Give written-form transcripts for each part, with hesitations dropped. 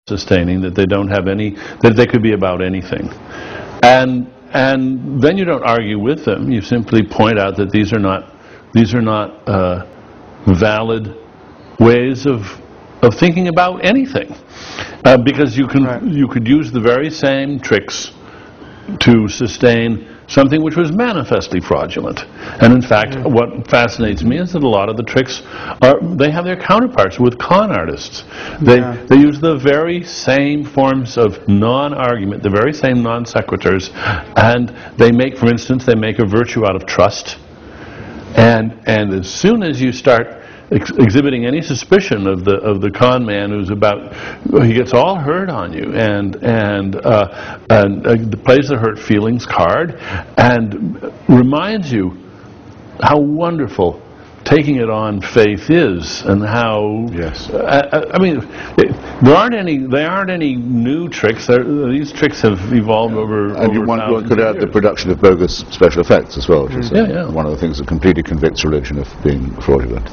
sustaining, that they don't have any, that they could be about anything. And then you don't argue with them. You simply point out that these are not valid ways of thinking about anything, because you could use the very same tricks to sustain something which was manifestly fraudulent. And in fact, what fascinates me is that a lot of the tricks they have their counterparts with con artists. They use the very same forms of non-argument, the very same non sequiturs, and they make, for instance, they make a virtue out of trust. And as soon as you start exhibiting any suspicion of the con man who's about, he gets all hurt on you, and plays the hurt feelings card, and reminds you how wonderful taking it on faith is, and how I mean, there aren't any new tricks. These tricks have evolved over. And one could add the production of bogus special effects as well, which is one of the things that completely convicts religion of being fraudulent.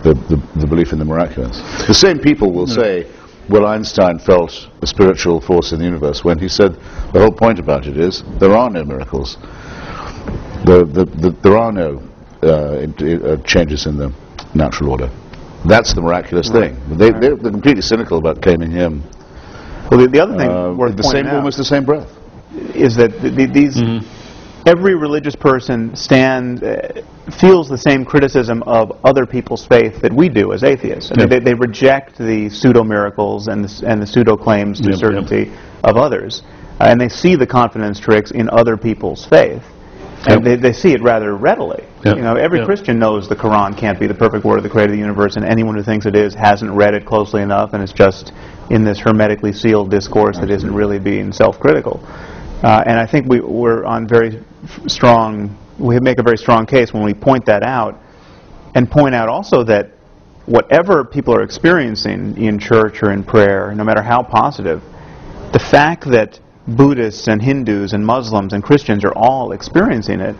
The belief in the miraculous. The same people will say, well, Einstein felt a spiritual force in the universe, when he said the whole point about it is there are no miracles. There are no changes in the natural order. That's the miraculous thing. They're completely cynical about claiming him. Well, the other thing worth pointing out, almost the same breath, is that these every religious person feels the same criticism of other people's faith that we do as atheists. I mean, they reject the pseudo-miracles and the pseudo-claims to certainty of others. And they see the confidence tricks in other people's faith. And they see it rather readily. You know, every Christian knows the Quran can't be the perfect word of the Creator of the universe, and anyone who thinks it is hasn't read it closely enough, and it's just in this hermetically sealed discourse that isn't really being self-critical. And I think we're on very strong, we make a very strong case when we point that out, and point out also that whatever people are experiencing in church or in prayer, no matter how positive, the fact that Buddhists and Hindus and Muslims and Christians are all experiencing it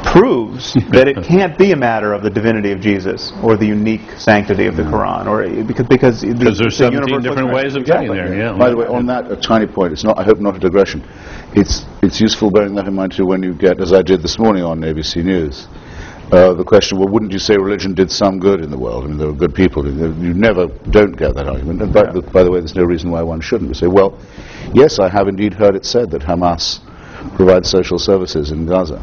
proves that it can't be a matter of the divinity of Jesus or the unique sanctity of the Quran, or because there's 17 different ways of getting there. By the way, on that, a tiny point. It's not. I hope not a digression. It's useful bearing that in mind too when you get, as I did this morning on ABC News, the question, well, wouldn't you say religion did some good in the world? I mean, there were good people. You never don't get that argument. And by the way, there's no reason why one shouldn't. We say, well, yes, I have indeed heard it said that Hamas provides social services in Gaza.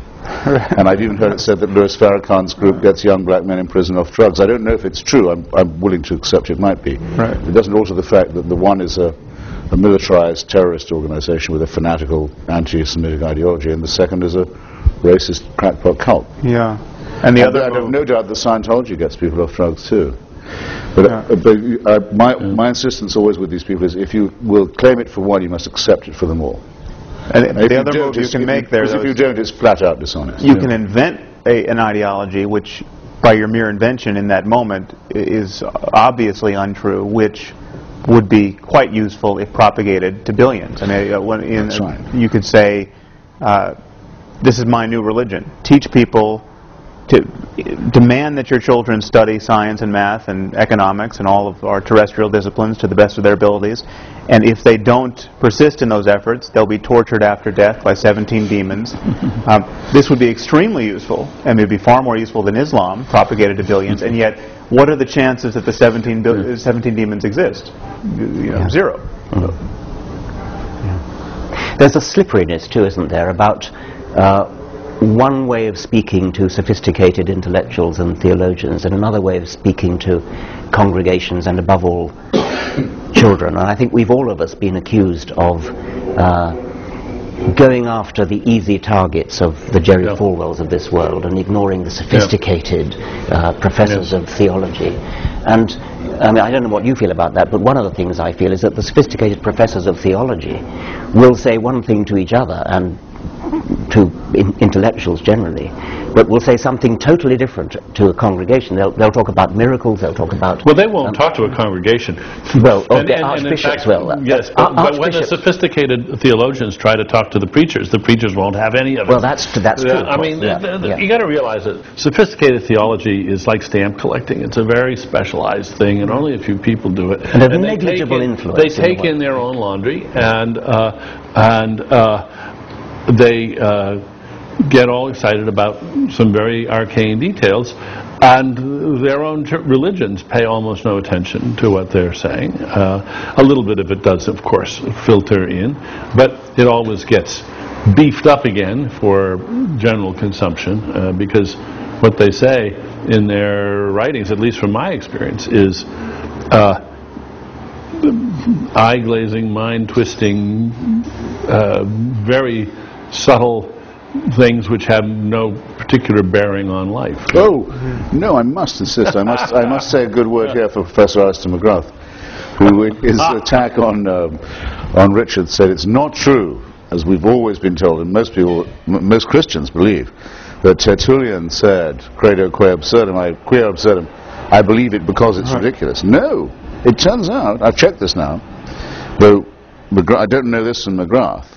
And I've even heard it said that Louis Farrakhan's group gets young black men in prison off drugs. I don't know if it's true. I'm willing to accept it might be. It doesn't alter the fact that the one is a militarized terrorist organization with a fanatical anti-Semitic ideology, and the second is a racist crackpot cult. And the other, I have no doubt that Scientology gets people off drugs too. But, my insistence always with these people is, if you will claim it for one, you must accept it for them all. And the other move you can make there, if you don't, it's flat out dishonest. You can invent an ideology which, by your mere invention in that moment, is obviously untrue, which would be quite useful if propagated to billions. I mean, you could say, this is my new religion. Teach people to demand that your children study science and math and economics and all of our terrestrial disciplines to the best of their abilities, and if they don't persist in those efforts, they'll be tortured after death by 17 demons. This would be extremely useful, and it would be far more useful than Islam, propagated to billions, and yet, what are the chances that the 17 demons exist? Zero. There's a slipperiness too, isn't there, about one way of speaking to sophisticated intellectuals and theologians, and another way of speaking to congregations, and above all children. And I think we've all of us been accused of going after the easy targets of the Jerry Falwells of this world and ignoring the sophisticated professors of theology. And I mean, I don't know what you feel about that, but one of the things I feel is that the sophisticated professors of theology will say one thing to each other and to intellectuals generally, but will say something totally different to a congregation. They'll talk about miracles, they'll talk about... Well, they won't talk to a congregation. Well, And the in archbishops fact, will. Yes, but when the Archbishops- sophisticated theologians try to talk to the preachers won't have any of it. Well, that's true. I mean, you got to realize that sophisticated theology is like stamp collecting. It's a very specialized thing, and only a few people do it. And a negligible influence. They take in their own laundry, and they get all excited about some very arcane details, and their own religions pay almost no attention to what they're saying. A little bit of it does, of course, filter in, but it always gets beefed up again for general consumption, because what they say in their writings, at least from my experience, is eye-glazing, mind-twisting, very subtle things which have no particular bearing on life. Oh, no, I must insist. I must say a good word here for Professor Alistair McGrath, who in his attack on Richard said it's not true, as we've always been told, and most Christians believe, that Tertullian said, credo quia absurdum, I believe it because it's ridiculous. No, it turns out, I've checked this now, though I don't know this from McGrath,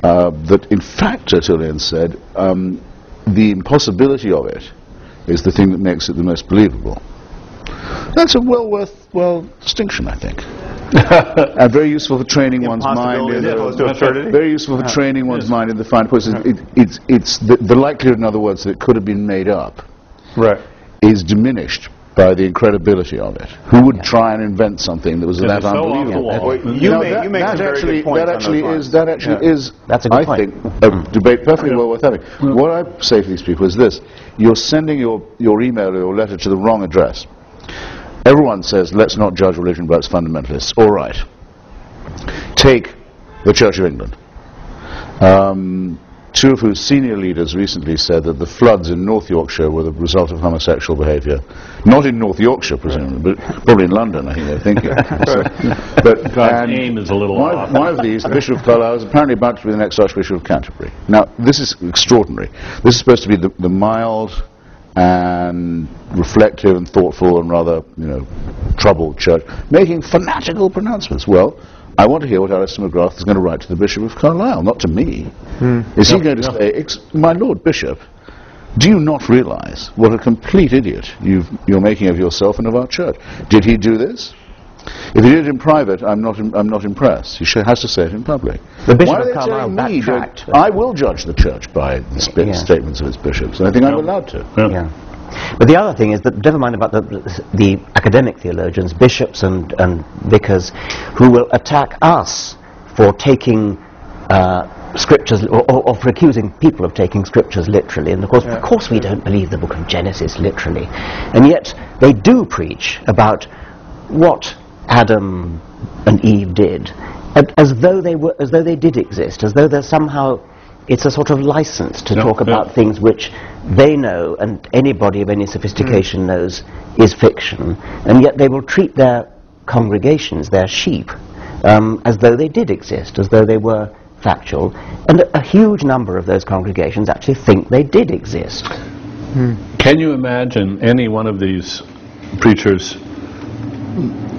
that in fact Tertullian said the impossibility of it is the thing that makes it the most believable. That's a well distinction, I think. And very useful for training one's mind. Very useful for training one's mind in the fine points. It's the likelihood, in other words, that it could have been made up, is diminished by the incredibility of it. Who would try and invent something that was that unbelievable? That actually is, I think, a debate perfectly well worth having. What I say to these people is this: you're sending your email or your letter to the wrong address. Everyone says, let's not judge religion by its fundamentalists. All right. Take the Church of England. Two of whose senior leaders recently said that the floods in North Yorkshire were the result of homosexual behaviour. Not in North Yorkshire, presumably, but probably in London, I think they're thinking. But God's aim is a little off. One of these, the Bishop of Carlisle, is apparently about to be the next Archbishop of Canterbury. Now, this is extraordinary. This is supposed to be the mild and reflective and thoughtful and rather, troubled church, making fanatical pronouncements. Well, I want to hear what Alistair McGrath is going to write to the Bishop of Carlisle, not to me. Is he going to say, my Lord Bishop, do you not realise what a complete idiot you're making of yourself and of our church? Did he do this? If he did it in private, I'm not impressed. He has to say it in public. The Bishop of Carlisle backtracked. I will judge the church by the statements of its bishops, and I think I'm allowed to. But the other thing is that, never mind about the academic theologians, bishops and vicars, who will attack us for taking scriptures, or for accusing people of taking scriptures literally. And of course we don't believe the book of Genesis literally. And yet they do preach about what Adam and Eve did, as though they did exist, as though they're somehow, it's a sort of license to talk about things which they know and anybody of any sophistication knows is fiction, and yet they will treat their congregations, their sheep, as though they did exist, as though they were factual, and a huge number of those congregations actually think they did exist. Can you imagine any one of these preachers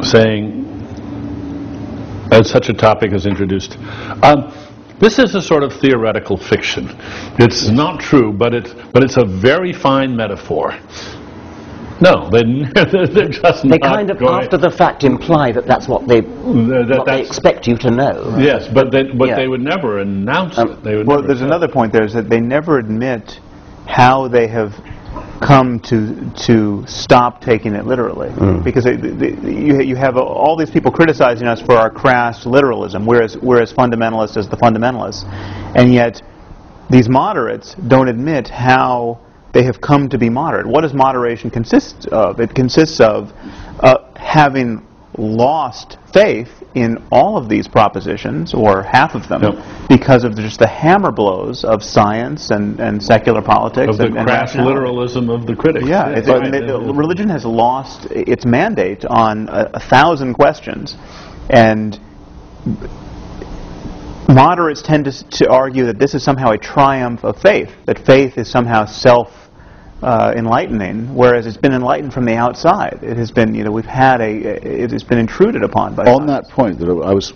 saying, as such a topic is introduced, this is a sort of theoretical fiction. It's not true, but it's a very fine metaphor. No, they're just They kind of, after the fact, imply that that's what they expect you to know. Yes, but they would never announce it. There's another point there, is that they never admit how they have come to stop taking it literally, because you have all these people criticizing us for our crass literalism. We're as fundamentalist as the fundamentalists, and yet these moderates don't admit how they have come to be moderate. What does moderation consist of? It consists of having lost faith in all of these propositions, or half of them, because of just the hammer blows of science and secular politics. Of the crass literalism of the critics. Religion has lost its mandate on 1,000 questions, and moderates tend to argue that this is somehow a triumph of faith, that faith is somehow self-enlightening, whereas it's been enlightened from the outside. It has been, we've had it has been intruded upon by On that point, that I was